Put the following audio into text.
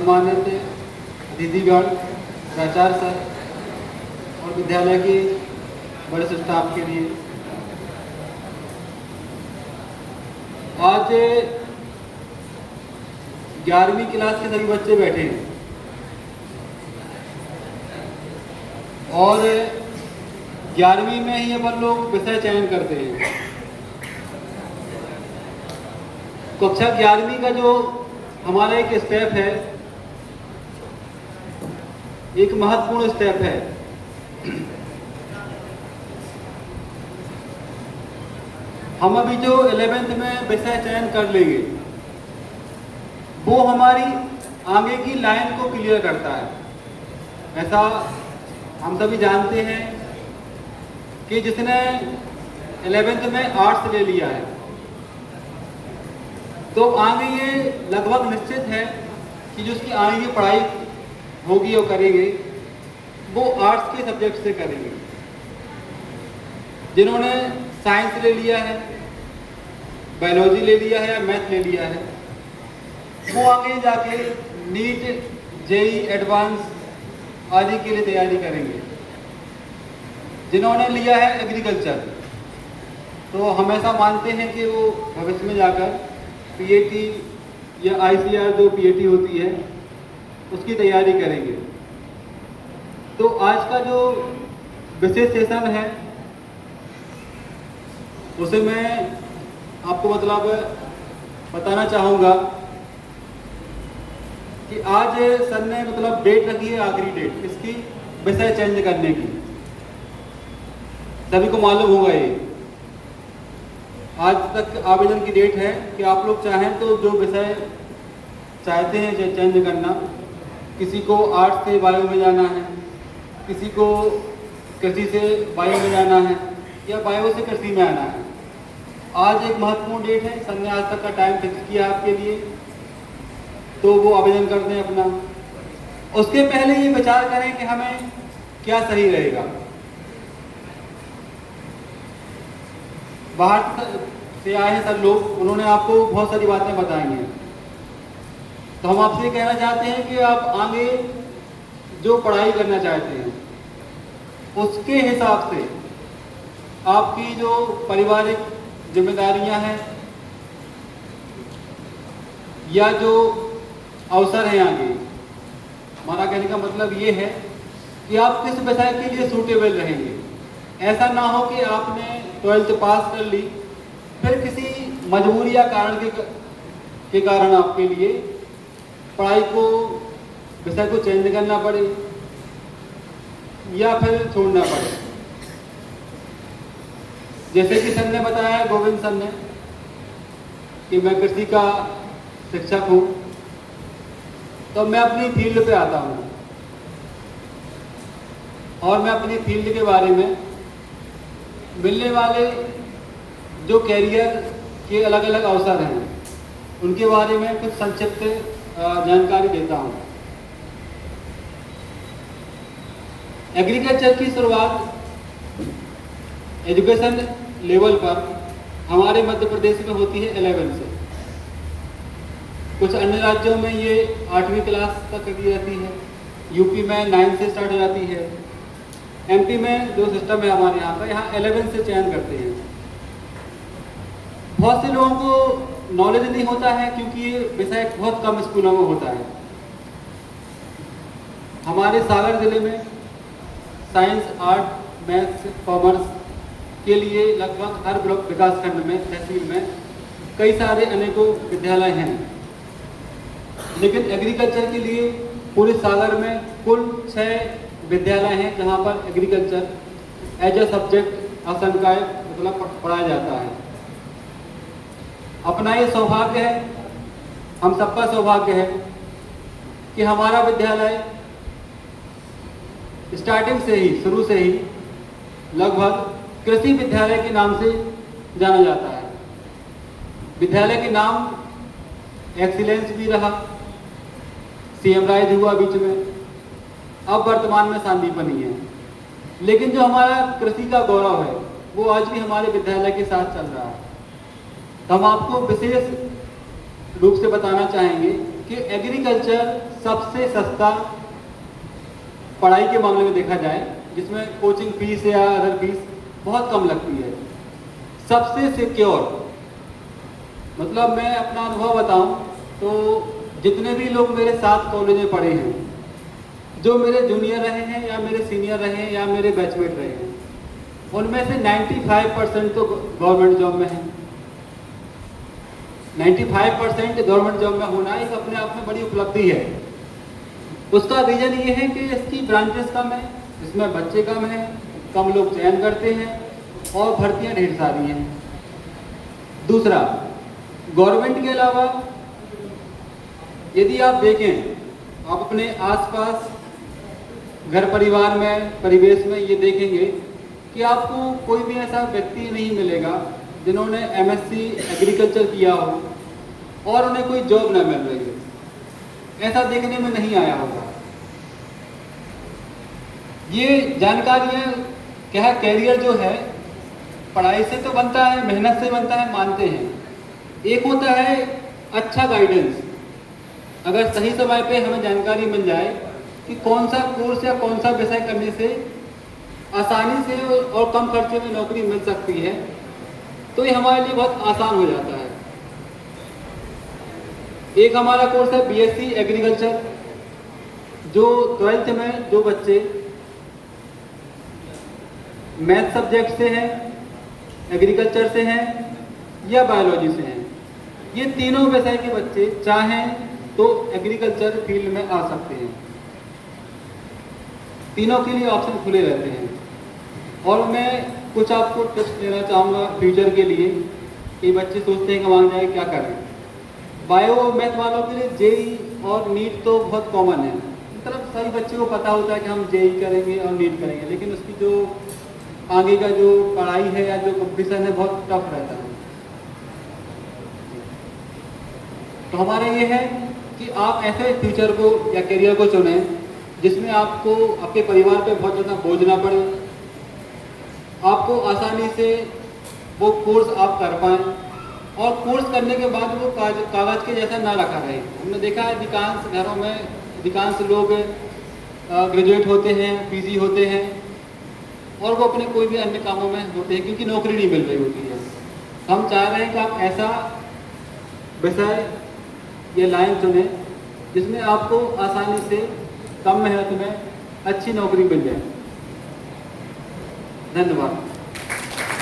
सम्मानित दीदीगण, प्राचार्य सर और विद्यालय के वरिष्ठ स्टाफ के लिए आज 11वीं क्लास के सभी बच्चे बैठे हैं और 11वीं में ही अपन लोग विषय चयन करते हैं। कक्षा 11वीं का जो हमारा एक स्टेप है, एक महत्वपूर्ण स्टेप है। हम अभी जो 11th में विषय चयन कर लेंगे वो हमारी आगे की लाइन को क्लियर करता है। ऐसा हम सभी जानते हैं कि जिसने 11th में आर्ट्स ले लिया है तो आगे ये लगभग निश्चित है कि जो उसकी आगे की पढ़ाई होगी और करेंगे वो आर्ट्स के सब्जेक्ट से करेंगे। जिन्होंने साइंस ले लिया है, बायोलॉजी ले लिया है या मैथ ले लिया है, वो आगे जाके नीट, जेई एडवांस आदि के लिए तैयारी करेंगे। जिन्होंने लिया है एग्रीकल्चर तो हमेशा मानते हैं कि वो भविष्य में जाकर पीएटी या आईसीआर जो पीएटी होती है उसकी तैयारी करेंगे। तो आज का जो विशेष सेशन है उसे मैं आपको मतलब बताना चाहूँगा कि आज सर ने मतलब डेट रखी है, आखिरी डेट इसकी विषय चेंज करने की। सभी को मालूम होगा ये आज तक आवेदन की डेट है कि आप लोग चाहें तो जो विषय चाहते हैं चेंज करना, किसी को आर्ट्स से बायो में जाना है, किसी को कृषि से बायो में जाना है या बायो से कृषि में आना है। आज एक महत्वपूर्ण डेट है, सर ने आज तक का टाइम फिक्स किया आपके लिए, तो वो आवेदन कर दें अपना। उसके पहले ये विचार करें कि हमें क्या सही रहेगा। बाहर से आए हैं सर लोग, उन्होंने आपको बहुत सारी बातें बताई हैं, तो हम आपसे कहना चाहते हैं कि आप आगे जो पढ़ाई करना चाहते हैं उसके हिसाब से आपकी जो पारिवारिक जिम्मेदारियां हैं या जो अवसर हैं आगे, हमारा कहने का मतलब ये है कि आप किस विषय के लिए सूटेबल रहेंगे। ऐसा ना हो कि आपने 12th पास कर ली, फिर किसी मजबूरी या कारण के कारण आपके लिए पढ़ाई को, विषय को चेंज करना पड़े या फिर छोड़ना पड़े। जैसे कि सर ने बताया, गोविंद सर ने, कि मैं कृषि का शिक्षक हूँ, तो मैं अपनी फील्ड पे आता हूँ और मैं अपनी फील्ड के बारे में मिलने वाले जो कैरियर के अलग अलग अवसर हैं उनके बारे में कुछ संक्षिप्त जानकारी देता हूँ। एग्रीकल्चर की शुरुआत एजुकेशन लेवल पर हमारे मध्य प्रदेश में होती है 11 से। कुछ अन्य राज्यों में ये 8वीं क्लास तक की जाती है, यूपी में 9 से स्टार्ट हो जाती है, एमपी में जो सिस्टम है हमारे यहाँ का, यहाँ 11 से चयन करते हैं। बहुत से लोगों को नॉलेज नहीं होता है क्योंकि ये विषय बहुत कम स्कूलों में होता है। हमारे सागर जिले में साइंस, आर्ट, मैथ्स, कॉमर्स के लिए लगभग हर ब्लॉक विकासखंड में, तहसील में कई सारे अनेकों विद्यालय हैं, लेकिन एग्रीकल्चर के लिए पूरे सागर में कुल 6 विद्यालय हैं जहां पर एग्रीकल्चर एज ए सब्जेक्ट आशंकाएं मतलब पढ़ाया जाता है। अपना ये सौभाग्य है, हम सबका सौभाग्य है कि हमारा विद्यालय स्टार्टिंग से ही, शुरू से ही लगभग कृषि विद्यालय के नाम से जाना जाता है। विद्यालय के नाम एक्सीलेंस भी रहा, सीएम राइज हुआ बीच में, अब वर्तमान में सांदीपनी है। लेकिन जो हमारा कृषि का गौरव है वो आज भी हमारे विद्यालय के साथ चल रहा है। तो हम आपको विशेष रूप से बताना चाहेंगे कि एग्रीकल्चर सबसे सस्ता पढ़ाई के मामले में देखा जाए, जिसमें कोचिंग फीस या अदर फीस बहुत कम लगती है। सबसे सिक्योर, मतलब मैं अपना अनुभव बताऊं तो जितने भी लोग मेरे साथ कॉलेज में पढ़े हैं, जो मेरे जूनियर रहे हैं या मेरे सीनियर रहे हैं या मेरे बैचमेट रहे हैं, उनमें से 95% तो गवर्नमेंट जॉब में है। 95% गवर्नमेंट जॉब में होना एक अपने आप में बड़ी उपलब्धि है। उसका रीज़न ये है कि इसकी ब्रांचेस कम है, इसमें बच्चे कम हैं, कम लोग चयन करते हैं और भर्तियां ढेर सारी हैं। दूसरा, गवर्नमेंट के अलावा यदि आप देखें, आप अपने आसपास घर परिवार में परिवेश में ये देखेंगे कि आपको कोई भी ऐसा व्यक्ति नहीं मिलेगा जिन्होंने एमएससी एग्रीकल्चर किया हो और उन्हें कोई जॉब न मिल रही हो। ऐसा देखने में नहीं आया होगा। ये जानकारियाँ क्या है, कैरियर जो है पढ़ाई से तो बनता है, मेहनत से बनता है, मानते हैं। एक होता है अच्छा गाइडेंस। अगर सही समय पे हमें जानकारी मिल जाए कि कौन सा कोर्स या कौन सा विषय करने से आसानी से और कम खर्चे में नौकरी मिल सकती है, तो ये हमारे लिए बहुत आसान हो जाता है। एक हमारा कोर्स है बीएससी एग्रीकल्चर, जो 12th में जो बच्चे मैथ सब्जेक्ट से हैं, एग्रीकल्चर से हैं या बायोलॉजी से हैं, ये तीनों विषय के बच्चे चाहें तो एग्रीकल्चर फील्ड में आ सकते हैं। तीनों के लिए ऑप्शन खुले रहते हैं। और मैं कुछ आपको टिप्स देना चाहूँगा फ्यूचर के लिए कि बच्चे सोचते हैं कि वहाँ जाए क्या करें। बायो और मैथ वालों के लिए जेई और नीट तो बहुत कॉमन है, मतलब सभी बच्चे को पता होता है कि हम जेई करेंगे और नीट करेंगे, लेकिन उसकी जो आगे का जो पढ़ाई है या जो कंपटीशन है बहुत टफ रहता है। तो हमारा ये है कि आप ऐसे फ्यूचर को या करियर को चुनें जिसमें आपको आपके परिवार पे बहुत ज़्यादा बोझ ना पड़े, आपको आसानी से वो कोर्स आप कर पाएँ और कोर्स करने के बाद वो कागज़ के जैसा ना रखा रहे। हमने देखा है अधिकांश घरों में अधिकांश लोग ग्रेजुएट होते हैं, पीजी होते हैं और वो अपने कोई भी अन्य कामों में होते हैं क्योंकि नौकरी नहीं मिल रही होती है। हम चाह रहे हैं कि आप ऐसा विषय या लाइन चुनें जिसमें आपको आसानी से कम मेहनत में अच्छी नौकरी मिल जाए। धन्यवाद।